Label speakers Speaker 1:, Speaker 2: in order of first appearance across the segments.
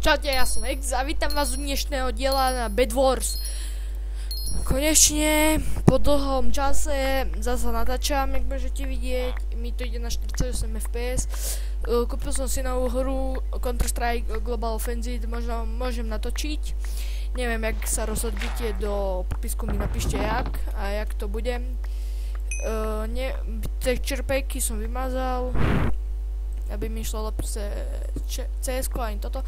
Speaker 1: Čaute, ja som X a vítam vás u dnešného diela na Bed Wars. Konečne, po dlhom čase zasa natáčam, jak môžete vidieť, mi to ide na 48 FPS. Kúpil som si novú hru Counter-Strike Global Offensive, možno môžem natočiť. Neviem, jak sa rozhodnite, do popisku mi napíšte jak a jak to bude. Texture packy som vymazal, aby mi šlo lepšie CS-ko ani toto,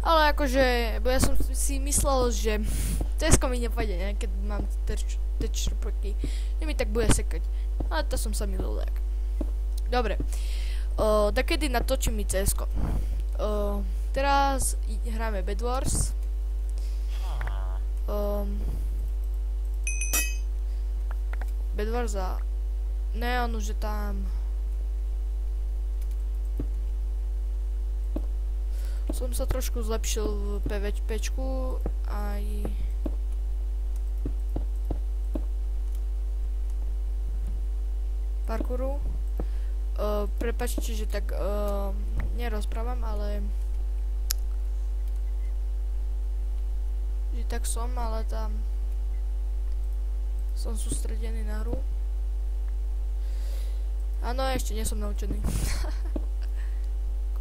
Speaker 1: ale akože, bo ja som si myslel, že CS-ko mi nepôjde, ne, keď mám texture packy, že mi tak bude sekať, ale to som sa milil tak. Dobre, takedy natočím mi CS-ko. Teraz hráme Bed Wars. Bed Wars a Neon už je tam. Som sa trošku zlepšil v PvPčku aj parkouru. Prepáčte, že tak nerozprávam, ale že tak som, ale tam som sústredený na hru. Áno, ešte nie som naučený.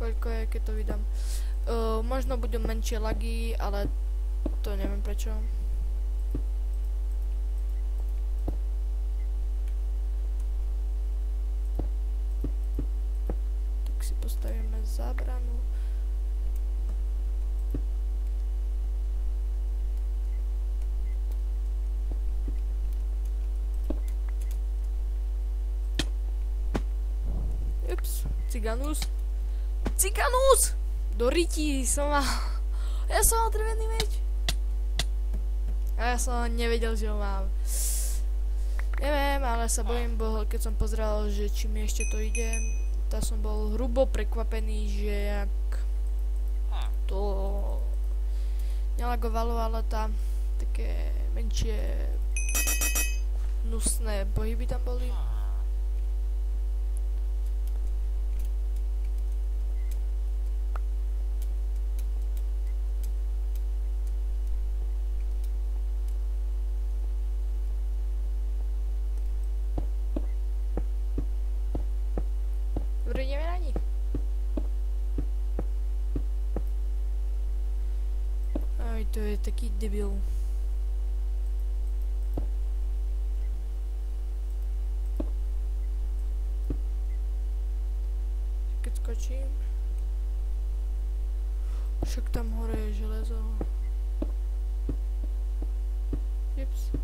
Speaker 1: Koľko je, keď to vydám. Možno budú menšie lagy, ale to neviem prečo. Tak si postavíme zábranu. Ups, ciganus. Ciganus! Do rytí som mal. Ja som mal drevený meč. A ja som nevedel, že ho mám. Neviem, ale sa bojím, bo keď som pozeral, že či mi ešte to ide, tak som bol hrubo prekvapený, že jak to nelagovalo, ale tam také menšie hnusné pohyby tam boli. Ideme na nich. Aj to je taký debil. Keď skočím, však tam hore je železo. Ups.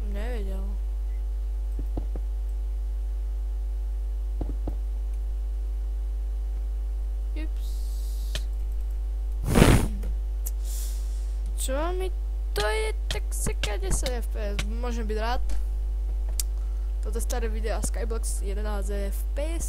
Speaker 1: Nevedel. Ups. Čo mi to je tak seká 10 FPS? Môžem byť rád. Toto staré video Skyblox 11 FPS.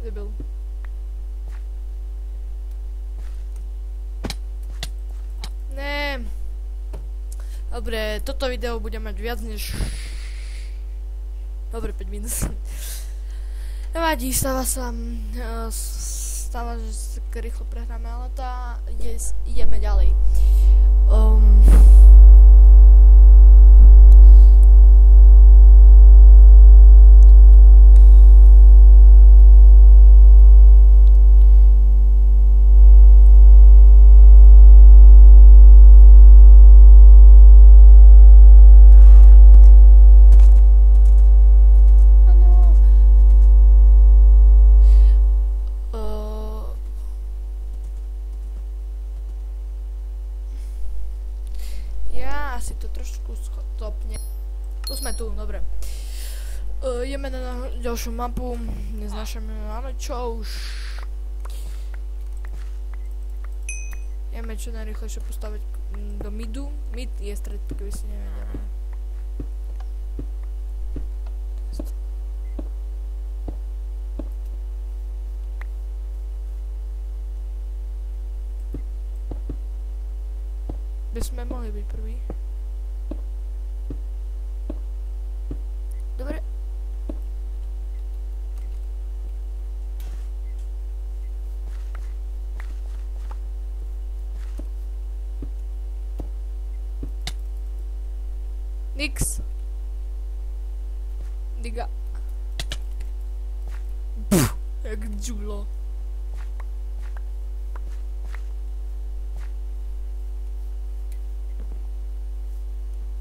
Speaker 1: Debil. Ne. Dobre, toto video bude mať viac než... Dobre, 5 minút. Nevadí, stáva, že sa rýchlo prehráme, ale ideme ďalej. asi to trošku stopne. Tu sme tu, dobre. Ideme na ďalšiu mapu. Neznášame, máme čo už. Ideme čo najrýchlejšie postaviť do midu. Mid je stred, keby si nevedeli. By sme mohli byť prví. Dobre. Nix. Diga. Pff, jak džulo.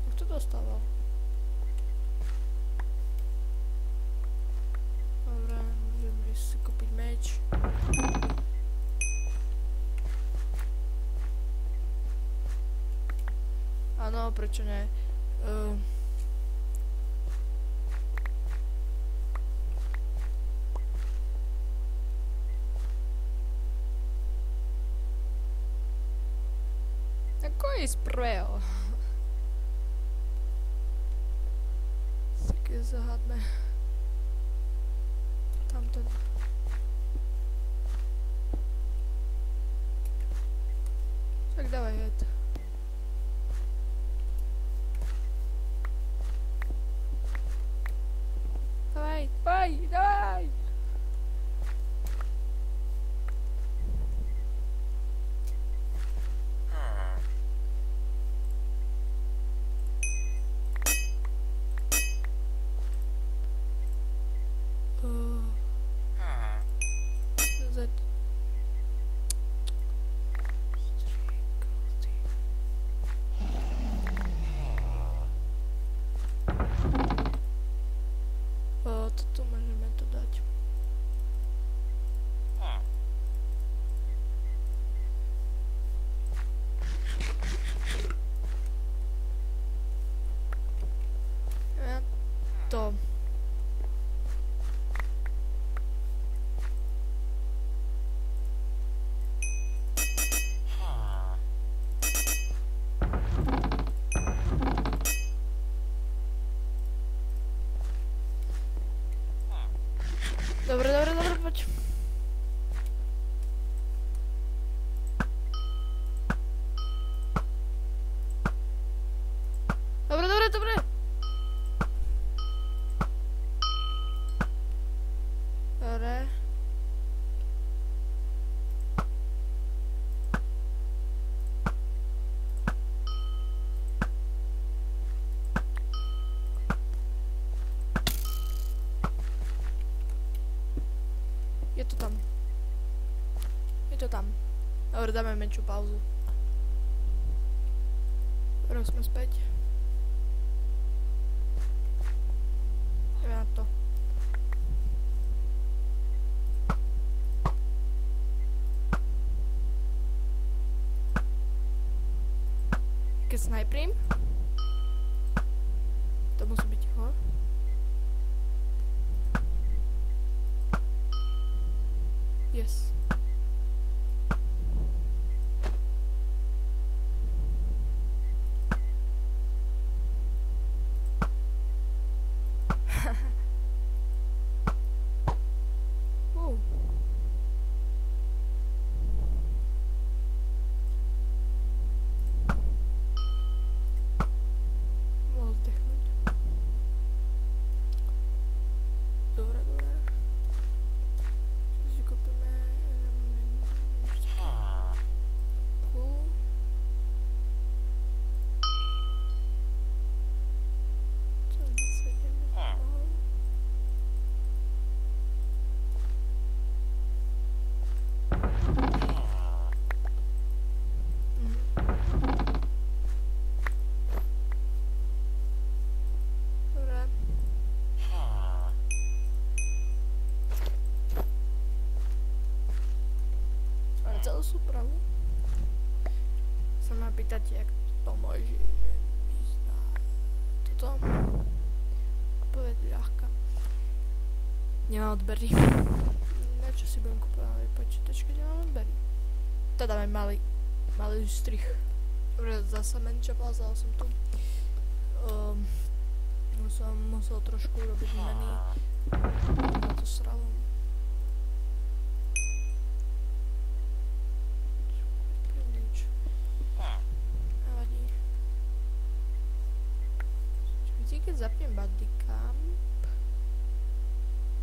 Speaker 1: Jak to dostával? Dobre, môžeme ísť si kúpiť meč. Áno, prečo ne? Ako je sprejel? Také záhadné. Tamto. Tak dávaj jed. Давай! Toto môžeme to dať. Ja to. Dobre, poď. Dobre. Dobre. Je to tam. Dobre, dáme menšiu pauzu. Teraz sme späť. Ja to. Keď snajprím. To musí byť ho. Yes. Mohol zdechnúť. Dobre. Si kúpime... Celú súpravu sa ma pýtať, jak to môže byť. toto. Povedť ľahká. Nemám odbery. Na čo si budem kúpovať počítač, keď nemám odbery? Teda mám malý strich. Dobre, zase menšia plazala som tu. Som musel trošku robiť zmeny. Na to sralo. Nič. Nevadí. Vždy, keď zapnem Bandicam,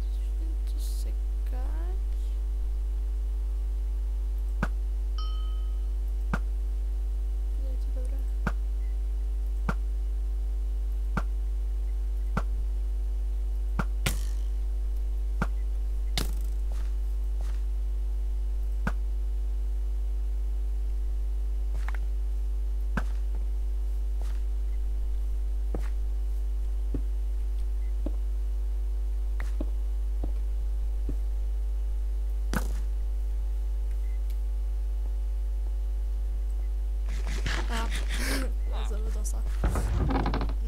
Speaker 1: začnem to sekať. Je to dobré. Zavedol sa.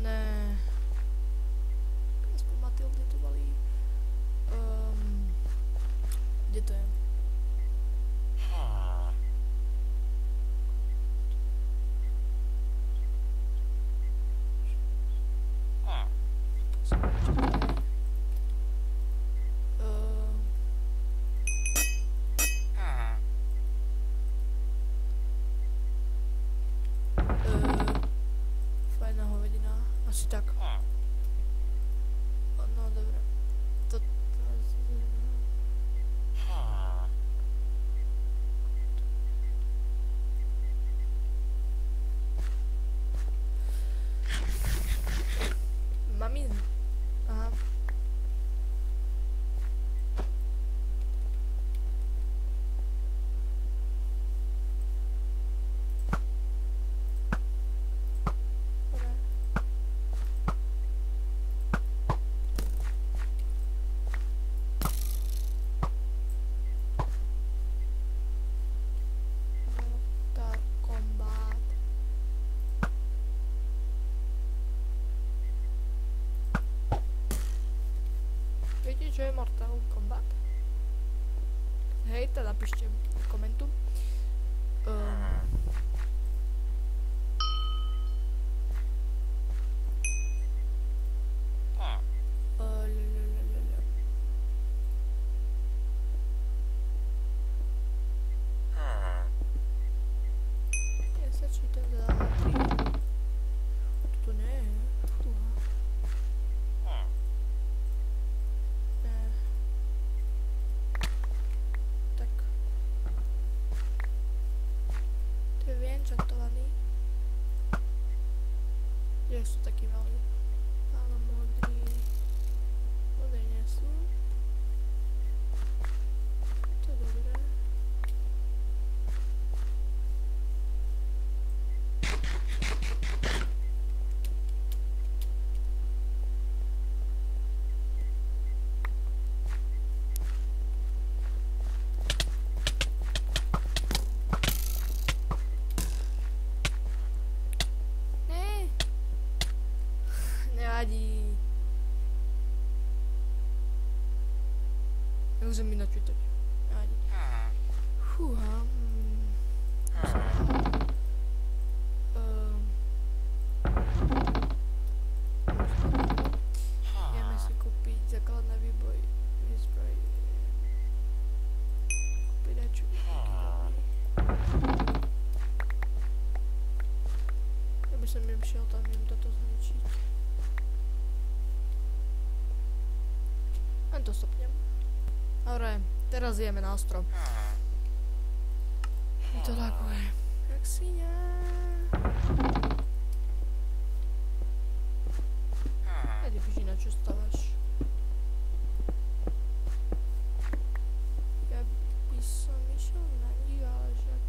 Speaker 1: Ne. Aspoň Matildy tu valí. Kde to je? Fajná hovedina. Asi tak. No dobre. Mami... Aha. Viete, čo je Mortal Kombat? Hej, to napíšte v komentu. Ja sa čítam za 3. Toto nie je. Tak. To je vienčantovaný. Kde sú takí malí? Áno, modrý. Modrý nie sú. To je dobré. Nevadí. Nemôžem mi načítať. Nevadí. Fúha. Ideme si kúpiť základné výzbroj. Kúpiť dačo. Ja by som im šiel tam im toto zničiť. Len to stopnem. Dobre, teraz ideme na ostrov. Mi to laguje. Jak svinia. Hej, vyží, na čo stávaš. Ja by som išiel na vývážak.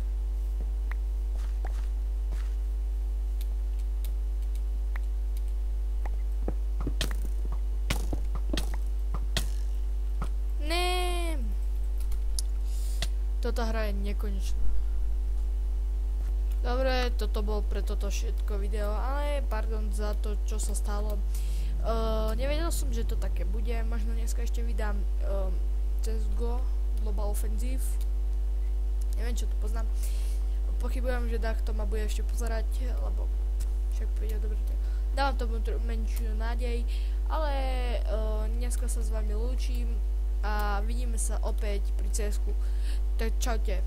Speaker 1: Toto hra je nekonečná. Dobre, toto bol pre toto všetko video, ale pardon za to, čo sa stalo. Nevedel som, že to také bude, možno dneska ešte vydám CSGO Global Offensive. Neviem, čo to poznám. Pochybujem, že takto ma bude ešte pozerať, lebo však pôjde dobre. Dávam tomu menšiu nádej, ale dneska sa s vami lúčim a vidíme sa opäť pri CSku. Tak čaute.